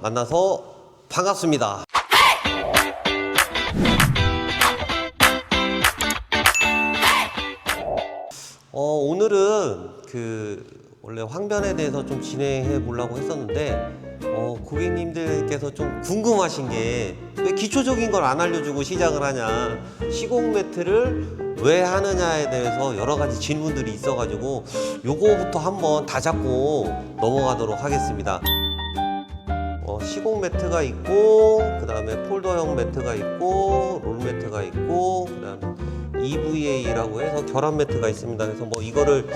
만나서 반갑습니다. 오늘은 원래 황변에 대해서 좀 진행해 보려고 했었는데 고객님들께서 좀 궁금하신 게 왜 기초적인 걸 안 알려주고 시작을 하냐, 시공 매트를 왜 하느냐에 대해서 여러 가지 질문들이 있어가지고 요거부터 한번 다 잡고 넘어가도록 하겠습니다. 시공 매트가 있고, 그 다음에 폴더형 매트가 있고, 롤 매트가 있고, 그 다음에 EVA라고 해서 결합 매트가 있습니다. 그래서 이거를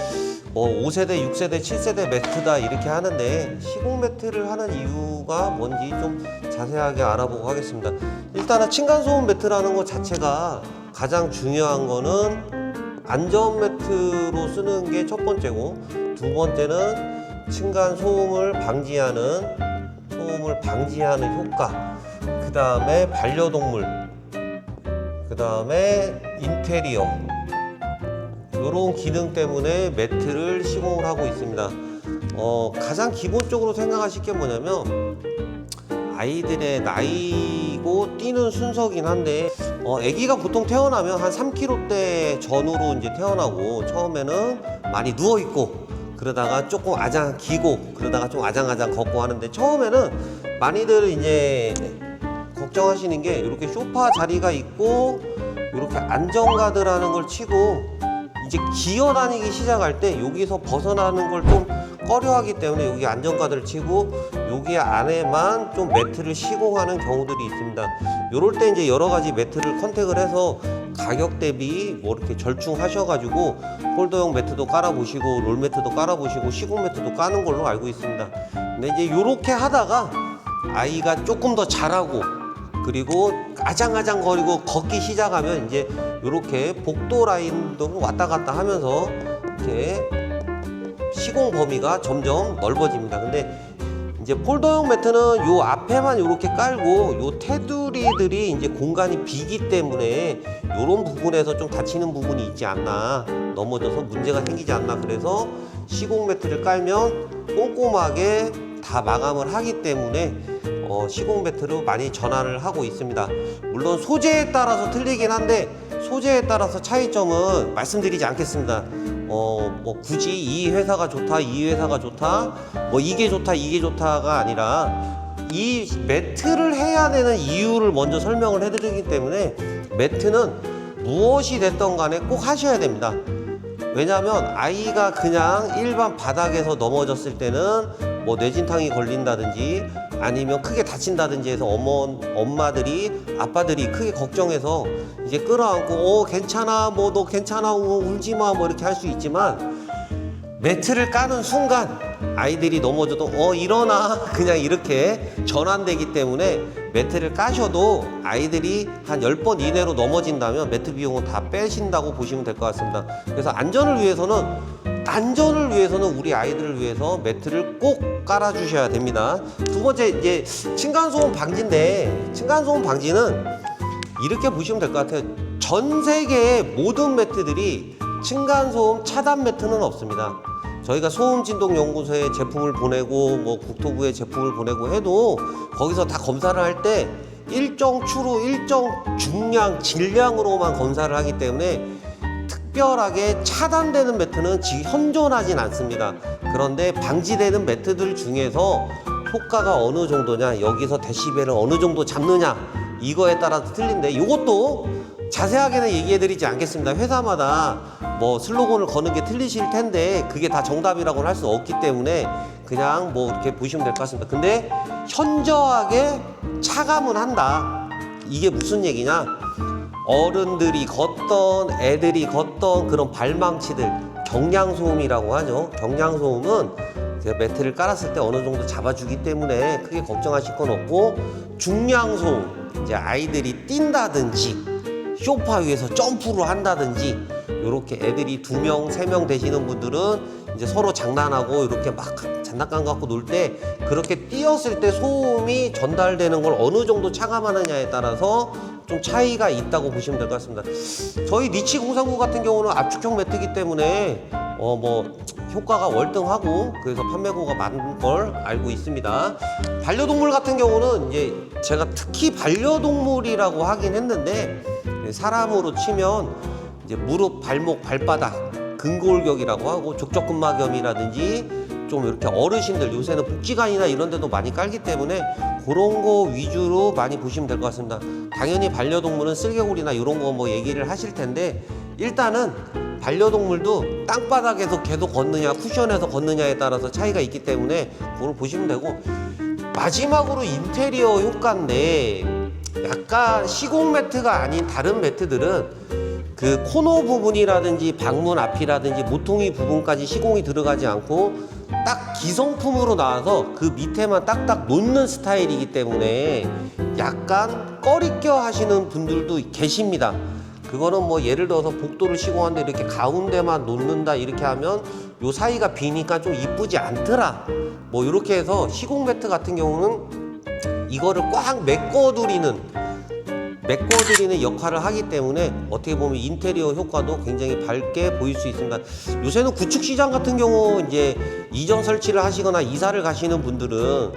5세대, 6세대, 7세대 매트다 이렇게 하는데, 시공 매트를 하는 이유가 뭔지 좀 자세하게 알아보고 하겠습니다. 일단은 층간소음 매트라는 것 자체가 가장 중요한 거는 안전 매트로 쓰는 게 첫 번째고, 두 번째는 층간소음을 방지하는 효과, 그 다음에 반려동물, 그 다음에 인테리어, 이런 기능 때문에 매트를 시공을 하고 있습니다. 가장 기본적으로 생각하실 게 뭐냐면, 아이들의 나이고 뛰는 순서긴 한데, 아기가 보통 태어나면 한 3kg대 전후로 이제 태어나고, 처음에는 많이 누워있고, 그러다가 조금 아장 기고, 그러다가 좀 아장아장 걷고 하는데, 처음에는 많이들 이제 걱정하시는 게, 이렇게 소파 자리가 있고 이렇게 안전가드라는 걸 치고 이제 기어 다니기 시작할 때 여기서 벗어나는 걸 좀 꺼려하기 때문에 여기 안전가드를 치고 여기 안에만 좀 매트를 시공하는 경우들이 있습니다. 요럴 때 이제 여러 가지 매트를 컨택을 해서 가격 대비 이렇게 절충하셔가지고 폴더형 매트도 깔아보시고 롤 매트도 깔아보시고 시공 매트도 까는 걸로 알고 있습니다. 근데 이제 요렇게 하다가 아이가 조금 더 자라고, 그리고 아장아장 거리고 걷기 시작하면 이제 이렇게 복도 라인도 왔다 갔다 하면서 이렇게 시공 범위가 점점 넓어집니다. 근데 이제 폴더형 매트는 요 앞에만 이렇게 깔고, 요 테두리들이 이제 공간이 비기 때문에 이런 부분에서 좀 다치는 부분이 있지 않나, 넘어져서 문제가 생기지 않나, 그래서 시공 매트를 깔면 꼼꼼하게 다 마감을 하기 때문에 시공 매트로 많이 전환을 하고 있습니다. 물론 소재에 따라서 틀리긴 한데, 소재에 따라서 차이점은 말씀드리지 않겠습니다. 굳이 이 회사가 좋다, 이 회사가 좋다, 이게 좋다, 이게 좋다가 아니라, 이 매트를 해야 되는 이유를 먼저 설명을 해드리기 때문에, 매트는 무엇이 됐던 간에 꼭 하셔야 됩니다. 왜냐하면 아이가 그냥 일반 바닥에서 넘어졌을 때는 뇌진탕이 걸린다든지 아니면 크게 다친다든지 해서 엄마들이, 아빠들이 크게 걱정해서 이제 끌어안고 괜찮아, 너 괜찮아, 울지마, 이렇게 할 수 있지만, 매트를 까는 순간 아이들이 넘어져도 일어나, 그냥 이렇게 전환되기 때문에 매트를 까셔도 아이들이 한 10번 이내로 넘어진다면 매트 비용은 다 빼신다고 보시면 될 것 같습니다. 그래서 안전을 위해서는 우리 아이들을 위해서 매트를 꼭 깔아주셔야 됩니다. 두 번째, 이제 층간소음 방지인데, 층간소음 방지는 이렇게 보시면 될 것 같아요. 전 세계의 모든 매트들이 층간소음 차단 매트는 없습니다. 저희가 소음진동연구소에 제품을 보내고 국토부에 제품을 보내고 해도 거기서 다 검사를 할 때 일정 추로, 일정 중량, 질량으로만 검사를 하기 때문에 특별하게 차단되는 매트는 현존하진 않습니다. 그런데 방지되는 매트들 중에서 효과가 어느 정도냐, 여기서 데시벨을 어느 정도 잡느냐, 이거에 따라서 틀린데, 이것도 자세하게는 얘기해드리지 않겠습니다. 회사마다 슬로건을 거는 게 틀리실 텐데 그게 다 정답이라고는 할 수 없기 때문에 그냥 이렇게 보시면 될 것 같습니다. 근데 현저하게 차감은 한다. 이게 무슨 얘기냐? 어른들이 걷던, 애들이 걷던 그런 발망치들, 경량소음이라고 하죠. 경량소음은 매트를 깔았을 때 어느 정도 잡아주기 때문에 크게 걱정하실 건 없고, 중량소음, 이제 아이들이 뛴다든지 소파 위에서 점프를 한다든지, 이렇게 애들이 2명, 3명 되시는 분들은 이제 서로 장난하고 이렇게 막 장난감 갖고 놀 때 그렇게 뛰었을 때 소음이 전달되는 걸 어느 정도 차감하느냐에 따라서 좀 차이가 있다고 보시면 될 것 같습니다. 저희 니치 공산구 같은 경우는 압축형 매트이기 때문에 뭐 효과가 월등하고 그래서 판매고가 많은 걸 알고 있습니다. 반려동물 같은 경우는 이제 제가 특히 반려동물이라고 하긴 했는데 사람으로 치면 이제 무릎, 발목, 발바닥, 근골격이라고 하고 족저근막염이라든지 좀 이렇게 어르신들 요새는 복지관이나 이런 데도 많이 깔기 때문에 그런 거 위주로 많이 보시면 될 것 같습니다. 당연히 반려동물은 쓸개골이나 이런 거 뭐 얘기를 하실 텐데 일단은 반려동물도 땅바닥에서 계속 걷느냐 쿠션에서 걷느냐에 따라서 차이가 있기 때문에 그걸 보시면 되고, 마지막으로 인테리어 효과인데 약간 시공 매트가 아닌 다른 매트들은 그 코너 부분이라든지 방문 앞이라든지 모퉁이 부분까지 시공이 들어가지 않고 딱 기성품으로 나와서 그 밑에만 딱딱 놓는 스타일이기 때문에 약간 꺼리껴 하시는 분들도 계십니다. 그거는 뭐 예를 들어서 복도를 시공하는데 이렇게 가운데만 놓는다 이렇게 하면 요 사이가 비니까 좀 이쁘지 않더라, 뭐 이렇게 해서 시공 매트 같은 경우는 이거를 꽉 메꿔두리는 역할을 하기 때문에 어떻게 보면 인테리어 효과도 굉장히 밝게 보일 수 있습니다. 요새는 구축 시장 같은 경우 이제 이전 설치를 하시거나 이사를 가시는 분들은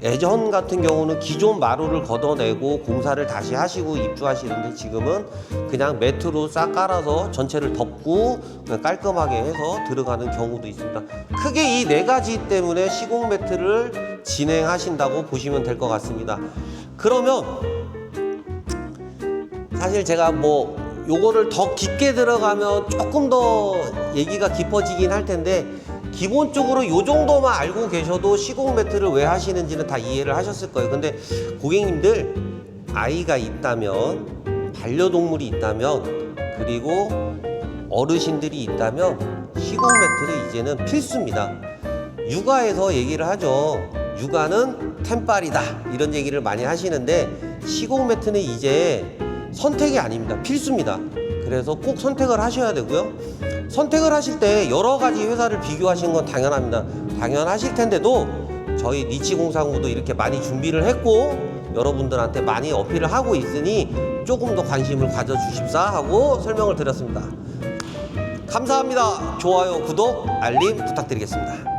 예전 같은 경우는 기존 마루를 걷어내고 공사를 다시 하시고 입주하시는데 지금은 그냥 매트로 싹 깔아서 전체를 덮고 그냥 깔끔하게 해서 들어가는 경우도 있습니다. 크게 이 네 가지 때문에 시공 매트를 진행하신다고 보시면 될 것 같습니다. 그러면 사실 제가 뭐 요거를 더 깊게 들어가면 조금 더 얘기가 깊어지긴 할 텐데 기본적으로 요 정도만 알고 계셔도 시공 매트를 왜 하시는지는 다 이해를 하셨을 거예요. 근데 고객님들 아이가 있다면, 반려동물이 있다면, 그리고 어르신들이 있다면 시공 매트는 이제는 필수입니다. 육아에서 얘기를 하죠. 육아는 템빨이다 이런 얘기를 많이 하시는데 시공 매트는 이제 선택이 아닙니다. 필수입니다. 그래서 꼭 선택을 하셔야 되고요. 선택을 하실 때 여러 가지 회사를 비교하시는 건 당연합니다. 당연하실 텐데도 저희 니치공사구도 이렇게 많이 준비를 했고 여러분들한테 많이 어필을 하고 있으니 조금 더 관심을 가져주십사 하고 설명을 드렸습니다. 감사합니다. 좋아요, 구독, 알림 부탁드리겠습니다.